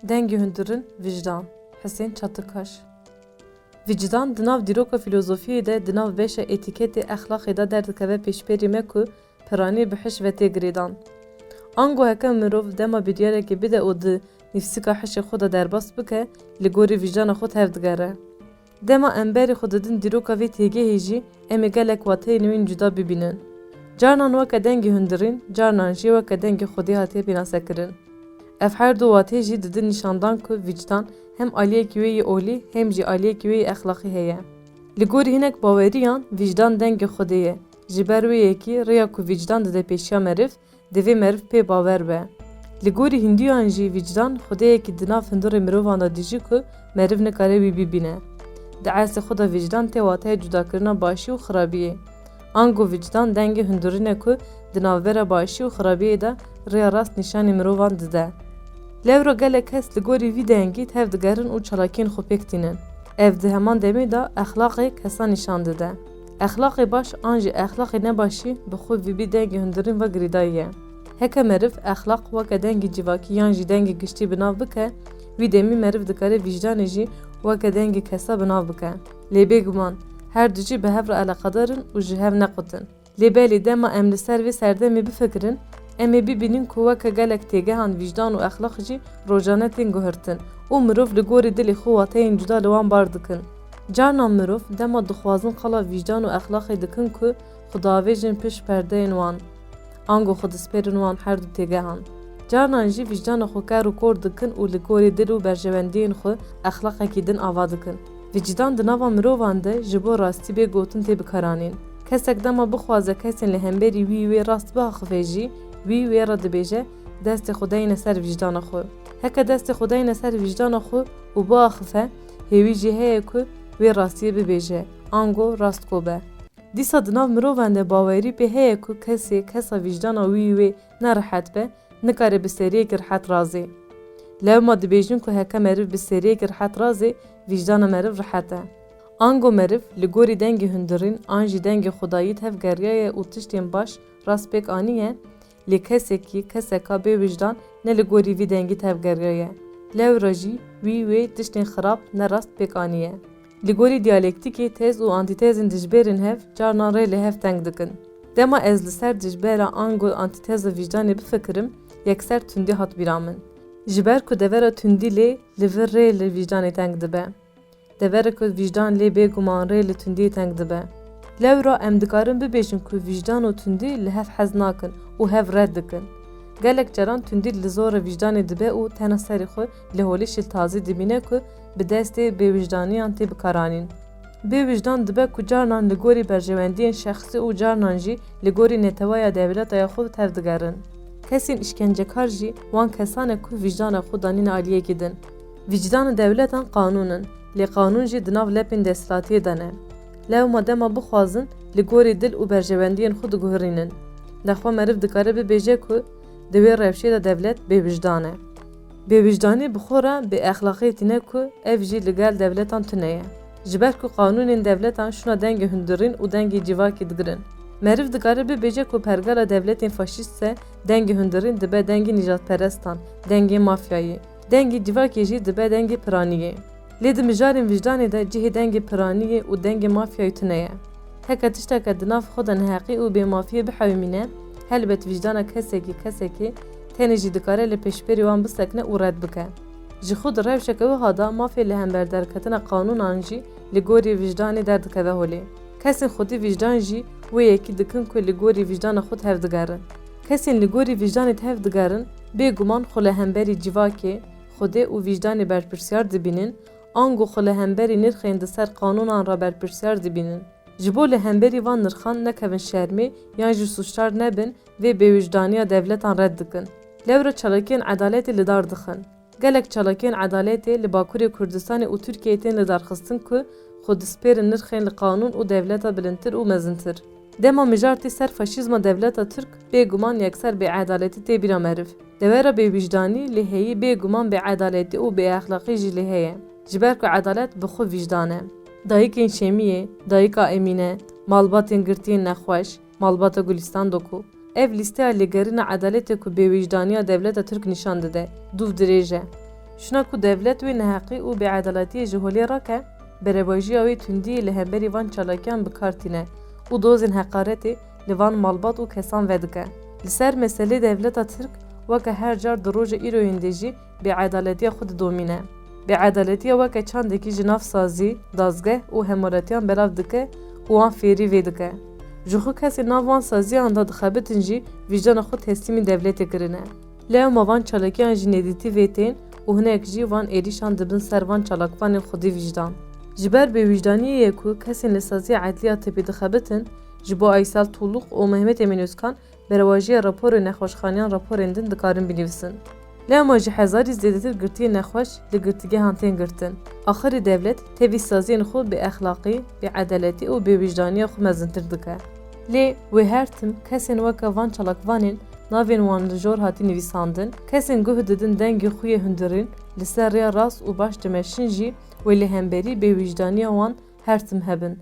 Dengê hundirin vicdan. Hüseyin Çatıkaş. Vicdan di nav dîroka filozofiyê de di nav beşa etîketê exlaqê de derdikeve pêşberî me ku piranî bi hiş ve tê girêdan. Ango heke mirov dema biryareke bide û di nîfsîka hişê xwe de derbas bike, li gorî vicdana xwe tev digere. Dema em berê xwe didin dîroka vê têgehê jî em ê gelek wateyên wîn cuda bibînin. Carnan weke dengê hundirîn, carnan jî weke dengê Xwedê hatiye pînasekirin. Ev her du watê jî didin nîşandan ku vicdan hem aliyekî wê yê olî hem jî aliyekî wê yê exlaqî heye. Li gorî hinek baweriyan vicdan dengê Xwedê ye. Ji ber wê yekî rêya ku vicdan dide pêşiya meriv, divê meriv pê bawer be. Li gorî hindiyan jî vicdan Xwedeyekî di nav hundirê mirovan da dijî ku meriv nikare wî bibîne. Di esê xwe da vicdan tê wateya cudakirina başî û xirabiyê. Ango vicdan dengê hundirîne ku di navbera başî û xirabiyê de rêya rast nîşanê mirovan dide. Lewra gelek kes li gorî vî dengî tev digerin û çalakiyên xwe pêk tînin. Ev di heman demê de exlaqê kesan nîşan dide. Exlaqê baş an jî exlaqê nebaşî bi xwe vî bî dengê hundirîn ve girîdayî ye. Heke meriv exlaq weke dengê civakî yan jî dengê giştî bi nav bike, vî demî meriv dikare vicdanê jî weke dengê kesa bi nav bike. Lê bêguman her du jî bi hev re eleqedarin û ji hev nequtin. Lê belê dema em li ser vê serdemê bifikirin, em ê bibînin ku weke gelek têgehan vicdan û exlaq jî rojane tên guhirtin û mirov li gorî dilê xwe wateyên cuda li wan bar dikin. Carnan mirov dema dixwazin qala vicdan û exlaqê dikin ku xwe diavêjin pişt perdeyên wan. Ango xwe dispêrin wan her du têgehan. Carnan jî vicdana xwe ker û kor dikin û li gorî dil û berjewendiyên xwe exlaqekî din ava dikin. Vicdan di nava mirovan de ji bo rastî bê gotin tê bikaranîn. Kesek dema bixwaze kesên li hemberî wî wê rast biaxive jî, wî wê re dibêje destê xwe deyne ser vicdana xwe. Heke destê xwe deyne ser vicdana xwe û biaxife, hêwî jî heye ku wê rastiyê bibêje. Ango rastgo be. Dîsa di nav mirovan de bawerî pê heye ku kesê kesa vicdana wî wê nerihet be, nikare bi seriyekî rihet razê. Lewma dibêjin ku heke meriv bi seriyekî rihet razê, vicdana meriv rihet e. Ango meriv li gorî dengê hundirîn an jî dengê xwedayî tev geriyaye û tiştên baş rast pêk aniye, lê kesekî keseka bê vicdan ne li gorî vî dengî tev geriyaye. Lewra jî wî wê tiştên xirab ne rast pêk aniye. Li gorî diyalektikê tez û antîtezên dijberên hev carnan rê li hev teng dikin. Dema ez li ser dijbera ango antîteza vicdanê bifikirim, yekser tundî hat bîra min. Ji ber ku devera tundî lê li vir rê li vicdanê teng dibe. Devera ku vicdan lê bêguman rê li tundî teng dibe. Lewra em dikarin bibêjin ku vicdan û tundî li hev hez nakin û hev red dikin. Gelek caran tundî li zora vicdanê dibe û tena serê xwe li holî şiltazî dibîne ku bi destê bêwicdaniyan tê bikaranîn. Bêwicdan dibe ku carnan li gorî berjewendiyên şexsî û carnan jî li gorî netewaya devletaya xwe tev digerin. Kesên işkencekar jî wan kesan e ku vicdana xwe danîne aliyekî din. Vicdanê devletan qanûnin, lê qanûn jî di nav lepên desthilatiyê de ne. Lewma dema bixwazin li gorî dil û berjewendiyên xwe diguhirînin. Dexwe meriv dikare bibêje ku di wê rewşê de devlet bêwicdan e. Bêwicdanî bi xwe re bê exlaqî tîne ku ev jî li gel devletan tune ye. Ji ber ku qanûnên devletan şuna dengê hundirîn û dengê civakî digirin. Meriv dikare bibêje ku pergala devletên faşîst se dengê hundirîn dibe dengê nîjadperestan, dengê mafyayî. Dengê civakê jî dibe dengê piraniyê. Lê di mijarên vicdanê de cihê dengê piraniyê û dengê mafyayî tune ye. Heke tişteke di nav xwe de neheqî û bêmafiyê bihewimîne, helbet vicdana kesekî tenê jî dikare li pêşberî wan bisekine û red bike. Ji xwe di rewşeke wiha da mafyê li hember derketina qanûnan jî li gorî vicdanê derdikeve holê. Kesên xwedî vicdan jî wê yekî dikin ku li gorî vicdana xwe tev digerin. Kesên li gorî vicdanê tev digerin, bêguman xwe li hemberî civakê, Xwedê û vicdanê berpirsiyar dibînin, ango xwe li hemberî nirxên di ser qanûnan re berpirsiyar dibînin. Ji bo li hemberî van nirxan nekevin şermê yan jî suçdar nebin vê bêwicdaniya devletan red dikin. Lewra çalakiyên edaletê li dar dixin. Gelek çalakiyên edaletê li Bakurê Kurdistanê û Tirkiyeyê tên li darxistin ku xwe dispêrin nirxên li qanûn û devleta bilintir û mezintir. Dema mijartî ser faşîzma devleta Tirk bêguman yekser bêedaletî tê bîra meriv. Devera bêwicdanî lê heyî bêguman bêedaletî û bêexlaqî jî lê heye. Ji ber ku edalet bi xwe vicdan e. Dayîkên Şemiyê, dayîka Emîne, malbatên girtiyên nexweş, malbata Gulistan doku. Ev lîsteya lêgerîna edaletê ku bêwicdaniya devleta Tirk nîşan dide, duv dirêj e. Şuna ku devlet wê neheqî û bêedaletiyê ji holê rake, berebajiya wê tundiyê li hemberî van çalakiyan bikartîne û dozên heqaretê li van malbat û kesan vedike. Li ser meselê devleta Tirk weke her car di roja îroyên de jî bêedaletiya xwe didomîne. Bêedaletiya weke çandekî ji nav sazî, dazgeh û hemoretiyan belav dike û wan fêrî vê dike. Ji xwe kesê nav van saziyan da dixebitin jî vîcdana xwe teslîmî devletê kirine. Lê ema van çalakiyan jî nedîtî vê tên û hinek jî van êrîşan dibin ser van çalakvanên xwedî vîcdan. Ji ber bêwîcdaniyê ku kesên li saziya edliya tepî dixebitin, ji bo Aysel Tuğluk û Mehmet Emin Özkan berewajiya raporê nexweşxaneyan raporên din dikarin binivîsin. Lê ema ji hezarî zêdetir girtiyên nexweş li girtîgehan tên girtin. Axirî devlet tevî saziyên xwe bi exlaqî, bêedaletî û bêwîcdaniya xwe mezintir dike. Lê wê her tim kesên weke van çalakvanên navên wan li jor hatî nivîsandin, kesên guh didin dengê xwe yê hundirîn li ser rêya rast û baş dimeşin jî wê li hemberî bêwîcdaniya wan her tim hebin.